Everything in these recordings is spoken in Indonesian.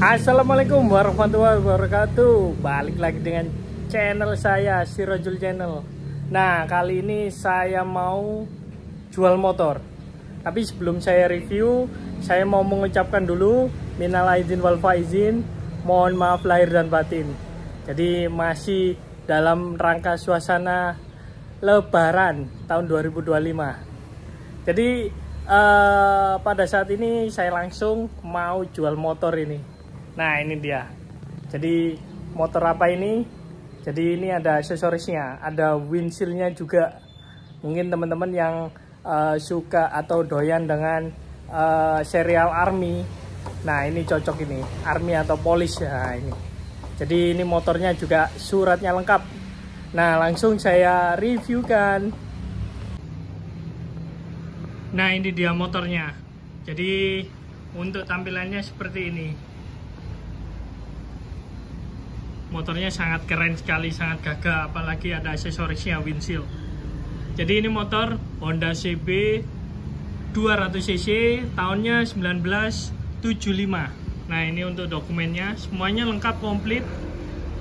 Assalamualaikum warahmatullahi wabarakatuh. Balik lagi dengan channel saya, Sirojul Channel. Nah, kali ini saya mau jual motor. Tapi sebelum saya review, saya mau mengucapkan dulu minal aidin wal faizin, mohon maaf lahir dan batin. Jadi masih dalam rangka suasana Lebaran tahun 2025. Jadi pada saat ini saya langsung mau jual motor ini. Nah, ini dia. Jadi motor apa ini? Jadi ini ada aksesorisnya, ada windshieldnya juga. Mungkin teman-teman yang suka atau doyan dengan serial Army. Nah, ini cocok ini, Army atau Police ya ini. Jadi ini motornya juga suratnya lengkap. Nah, langsung saya reviewkan. Nah, ini dia motornya. Jadi untuk tampilannya seperti ini. Motornya sangat keren sekali, sangat gagah, apalagi ada aksesorisnya windshield. Jadi ini motor Honda CB 200cc, tahunnya 1975. Nah, ini untuk dokumennya, semuanya lengkap komplit.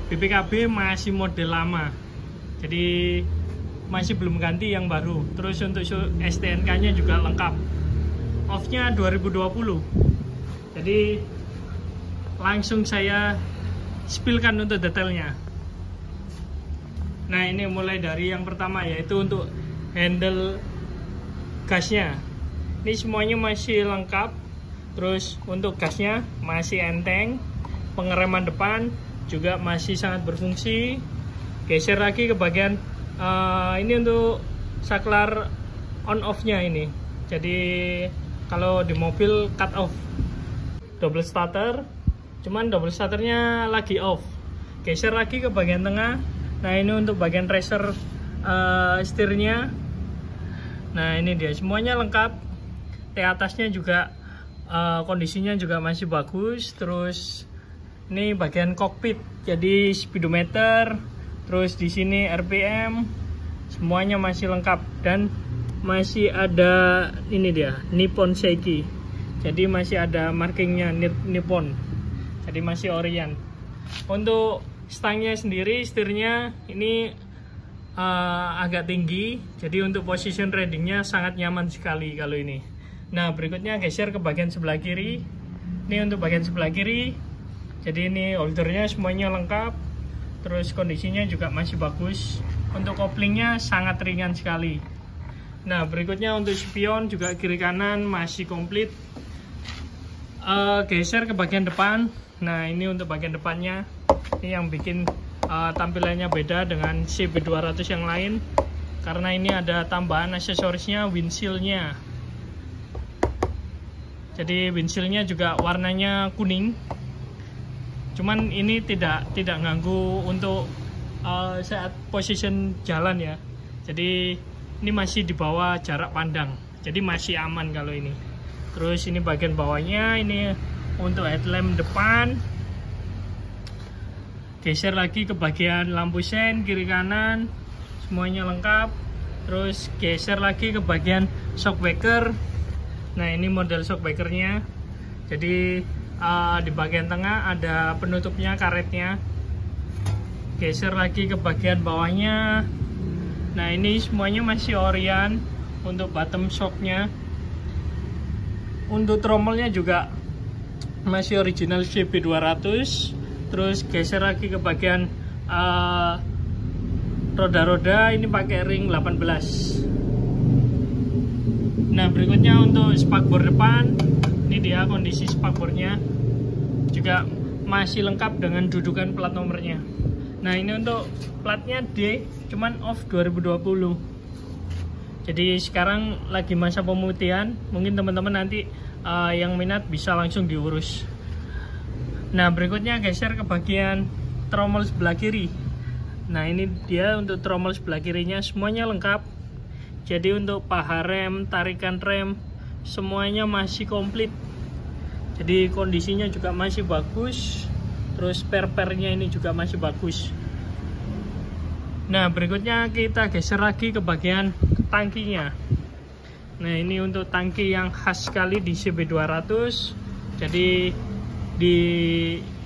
BPKB masih model lama. Jadi masih belum ganti yang baru. Terus untuk STNK-nya juga lengkap. Off-nya 2020. Jadi langsung saya spillkan untuk detailnya. Nah, ini mulai dari yang pertama, yaitu untuk handle gasnya. Ini semuanya masih lengkap. Terus untuk gasnya masih enteng. Pengereman depan juga masih sangat berfungsi. Geser lagi ke bagian ini untuk saklar on off nya ini. Jadi kalau di mobil cut off. Double starter, cuman double starternya lagi off. Geser lagi ke bagian tengah. Nah, ini untuk bagian racer setirnya. Nah, ini dia, semuanya lengkap. T atasnya juga kondisinya juga masih bagus. Terus ini bagian kokpit, jadi speedometer, terus di sini RPM, semuanya masih lengkap. Dan masih ada ini dia, Nippon Seiki. Jadi masih ada markingnya Nippon. Jadi masih Orient. Untuk stangnya sendiri, setirnya ini agak tinggi. Jadi untuk position readingnya sangat nyaman sekali kalau ini. Nah, berikutnya geser ke bagian sebelah kiri. Ini untuk bagian sebelah kiri. Jadi ini holdernya semuanya lengkap. Terus kondisinya juga masih bagus. Untuk koplingnya sangat ringan sekali. Nah, berikutnya untuk spion juga kiri kanan masih komplit. Geser ke bagian depan. Nah, ini untuk bagian depannya. Ini yang bikin tampilannya beda dengan CB200 yang lain. Karena ini ada tambahan aksesorisnya, windshieldnya. Jadi windshieldnya juga warnanya kuning. Cuman ini tidak ganggu untuk saat position jalan ya. Jadi ini masih di bawah jarak pandang. Jadi masih aman kalau ini. Terus ini bagian bawahnya, ini untuk headlamp depan. Geser lagi ke bagian lampu sen kiri kanan, semuanya lengkap. Terus geser lagi ke bagian shockbreaker. Nah, ini model shockbreakernya. Jadi di bagian tengah ada penutupnya, karetnya. Geser lagi ke bagian bawahnya. Nah, ini semuanya masih Orient untuk bottom shocknya. Untuk trommelnya juga masih original CB200. Terus geser lagi ke bagian roda-roda, ini pakai ring 18. Nah, berikutnya untuk spakbor depan. Ini dia kondisi spakbornya, juga masih lengkap dengan dudukan plat nomornya. Nah, ini untuk platnya D, cuman off 2020. Jadi sekarang lagi masa pemutihan. Mungkin teman-teman nanti yang minat bisa langsung diurus. Nah, berikutnya geser ke bagian trommel sebelah kiri. Nah, ini dia untuk trommel sebelah kirinya, semuanya lengkap. Jadi untuk paha rem, tarikan rem, semuanya masih komplit. Jadi kondisinya juga masih bagus. Terus spare-nya ini juga masih bagus. Nah, berikutnya kita geser lagi ke bagian tangkinya. Nah, ini untuk tangki yang khas sekali di CB200. Jadi Di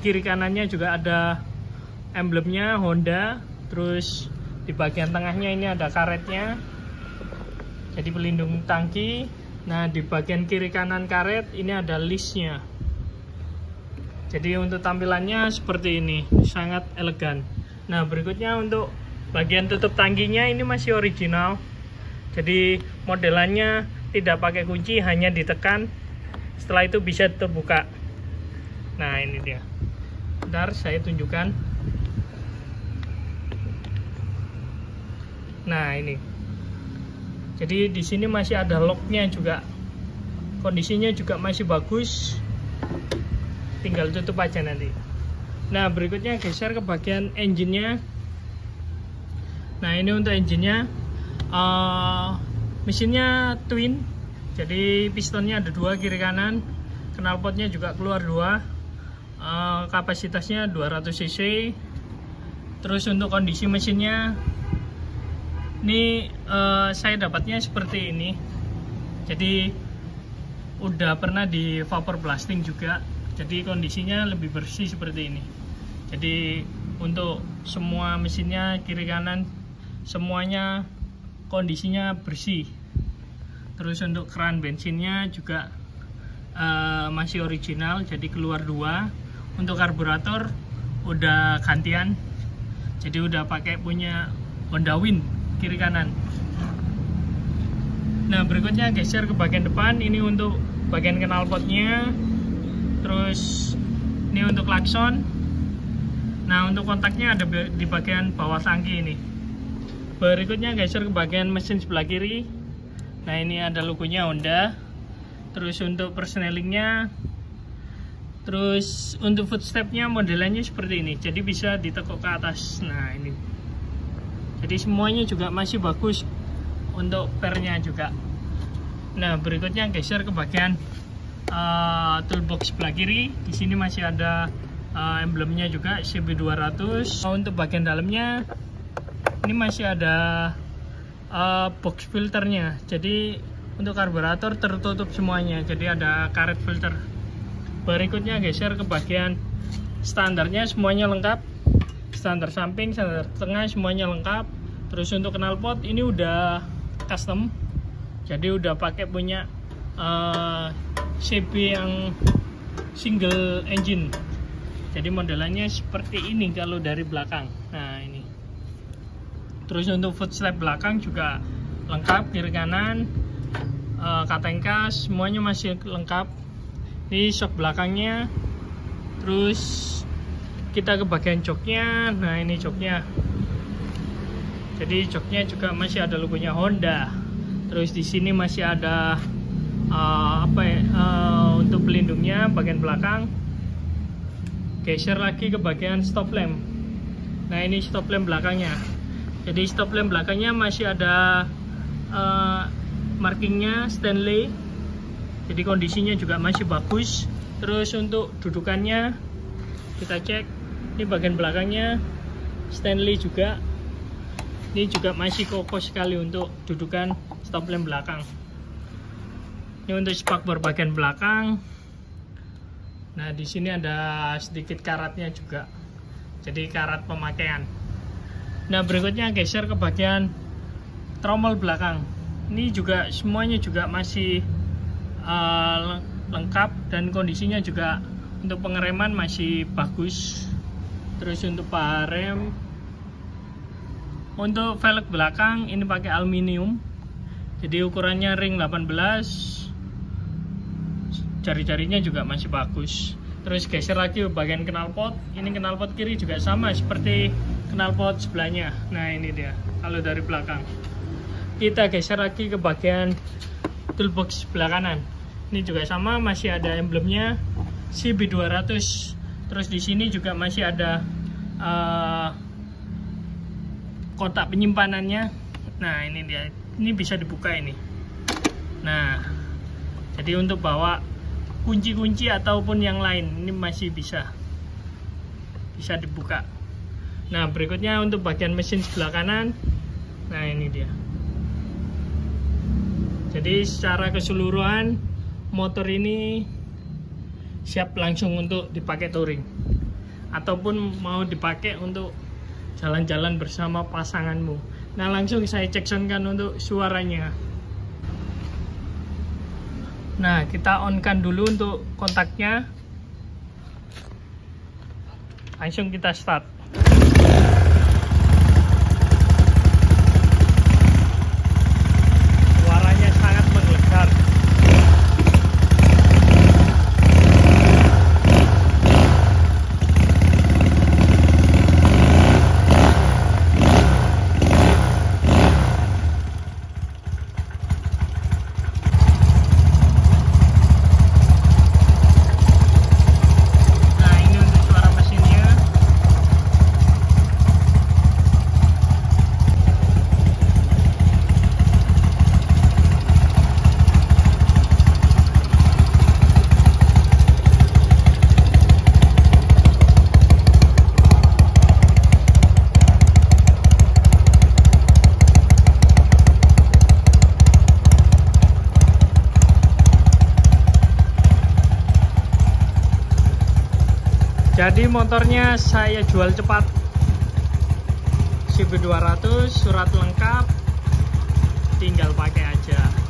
kiri kanannya juga ada emblemnya Honda. Terus di bagian tengahnya ini ada karetnya, jadi pelindung tangki. Nah, di bagian kiri kanan karet ini ada listnya. Jadi untuk tampilannya seperti ini, sangat elegan. Nah, berikutnya untuk bagian tutup tangkinya ini masih original. Jadi modelannya tidak pakai kunci, hanya ditekan. Setelah itu bisa terbuka. Nah, ini dia. Bentar, saya tunjukkan. Nah, ini. Jadi di sini masih ada locknya juga. Kondisinya juga masih bagus. Tinggal tutup aja nanti. Nah, berikutnya geser ke bagian engine-nya. Nah, ini untuk engine-nya. Mesinnya twin. Jadi pistonnya ada 2 kiri kanan. Knalpotnya juga keluar 2. Kapasitasnya 200 cc. Terus untuk kondisi mesinnya, ini saya dapatnya seperti ini. Jadi udah pernah di vapor blasting juga. Jadi kondisinya lebih bersih seperti ini. Jadi untuk semua mesinnya kiri kanan semuanya kondisinya bersih. Terus untuk keran bensinnya juga masih original, jadi keluar 2. Untuk karburator udah gantian, jadi udah pakai punya Honda Wind kiri kanan. Nah, berikutnya geser ke bagian depan. Ini untuk bagian knalpotnya. Terus ini untuk klakson. Nah, untuk kontaknya ada di bagian bawah tangki ini. Berikutnya geser ke bagian mesin sebelah kiri. Nah, ini ada logonya Honda. Terus untuk persnelingnya, terus untuk footstepnya modelannya seperti ini, jadi bisa ditekuk ke atas. Nah, ini. Jadi semuanya juga masih bagus untuk pernya juga. Nah, berikutnya geser ke bagian toolbox sebelah kiri. Di sini masih ada emblemnya juga CB200. Untuk bagian dalamnya ini masih ada box filternya. Jadi untuk karburator tertutup semuanya. Jadi ada karet filter. Berikutnya geser ke bagian standarnya, semuanya lengkap. Standar samping, standar tengah semuanya lengkap. Terus untuk knalpot ini udah custom. Jadi udah pakai punya CB yang single engine. Jadi modelannya seperti ini kalau dari belakang. Nah, ini. Terus untuk footstep belakang juga lengkap, kiri kanan, KTNK semuanya masih lengkap. Ini shock belakangnya. Terus kita ke bagian joknya. Nah, ini joknya. Jadi joknya juga masih ada logonya Honda. Terus di sini masih ada untuk pelindungnya bagian belakang. Geser lagi ke bagian stop lamp. Nah, ini stop lamp belakangnya. Jadi stop lamp belakangnya masih ada markingnya Stanley. Jadi kondisinya juga masih bagus. Terus untuk dudukannya kita cek. Ini bagian belakangnya Stanley juga. Ini juga masih kokoh sekali untuk dudukan stop lamp belakang. Ini untuk spakbor bagian belakang. Nah, di sini ada sedikit karatnya juga. Jadi karat pemakaian. Nah, berikutnya geser ke bagian tromol belakang. Ini juga semuanya juga masih lengkap dan kondisinya juga untuk pengereman masih bagus. Terus untuk paha rem, untuk velg belakang ini pakai aluminium. Jadi ukurannya ring 18. Jari-jarinya juga masih bagus. Terus geser lagi ke bagian knalpot. Ini knalpot kiri juga sama seperti knalpot sebelahnya. Nah, ini dia kalau dari belakang. Kita geser lagi ke bagian toolbox sebelah kanan. Ini juga sama, masih ada emblemnya CB200. Terus di sini juga masih ada kotak penyimpanannya. Nah, ini dia. Ini bisa dibuka ini. Nah, jadi untuk bawa kunci-kunci ataupun yang lain ini masih bisa dibuka. Nah, berikutnya untuk bagian mesin sebelah kanan. Nah, ini dia. Jadi secara keseluruhan motor ini siap langsung untuk dipakai touring ataupun mau dipakai untuk jalan-jalan bersama pasanganmu. Nah, langsung saya cek soundkan untuk suaranya. Nah, kita on kan dulu untuk kontaknya, langsung kita start. Suaranya sangat menggelegar. Jadi motornya saya jual cepat, CB200, surat lengkap, tinggal pakai aja.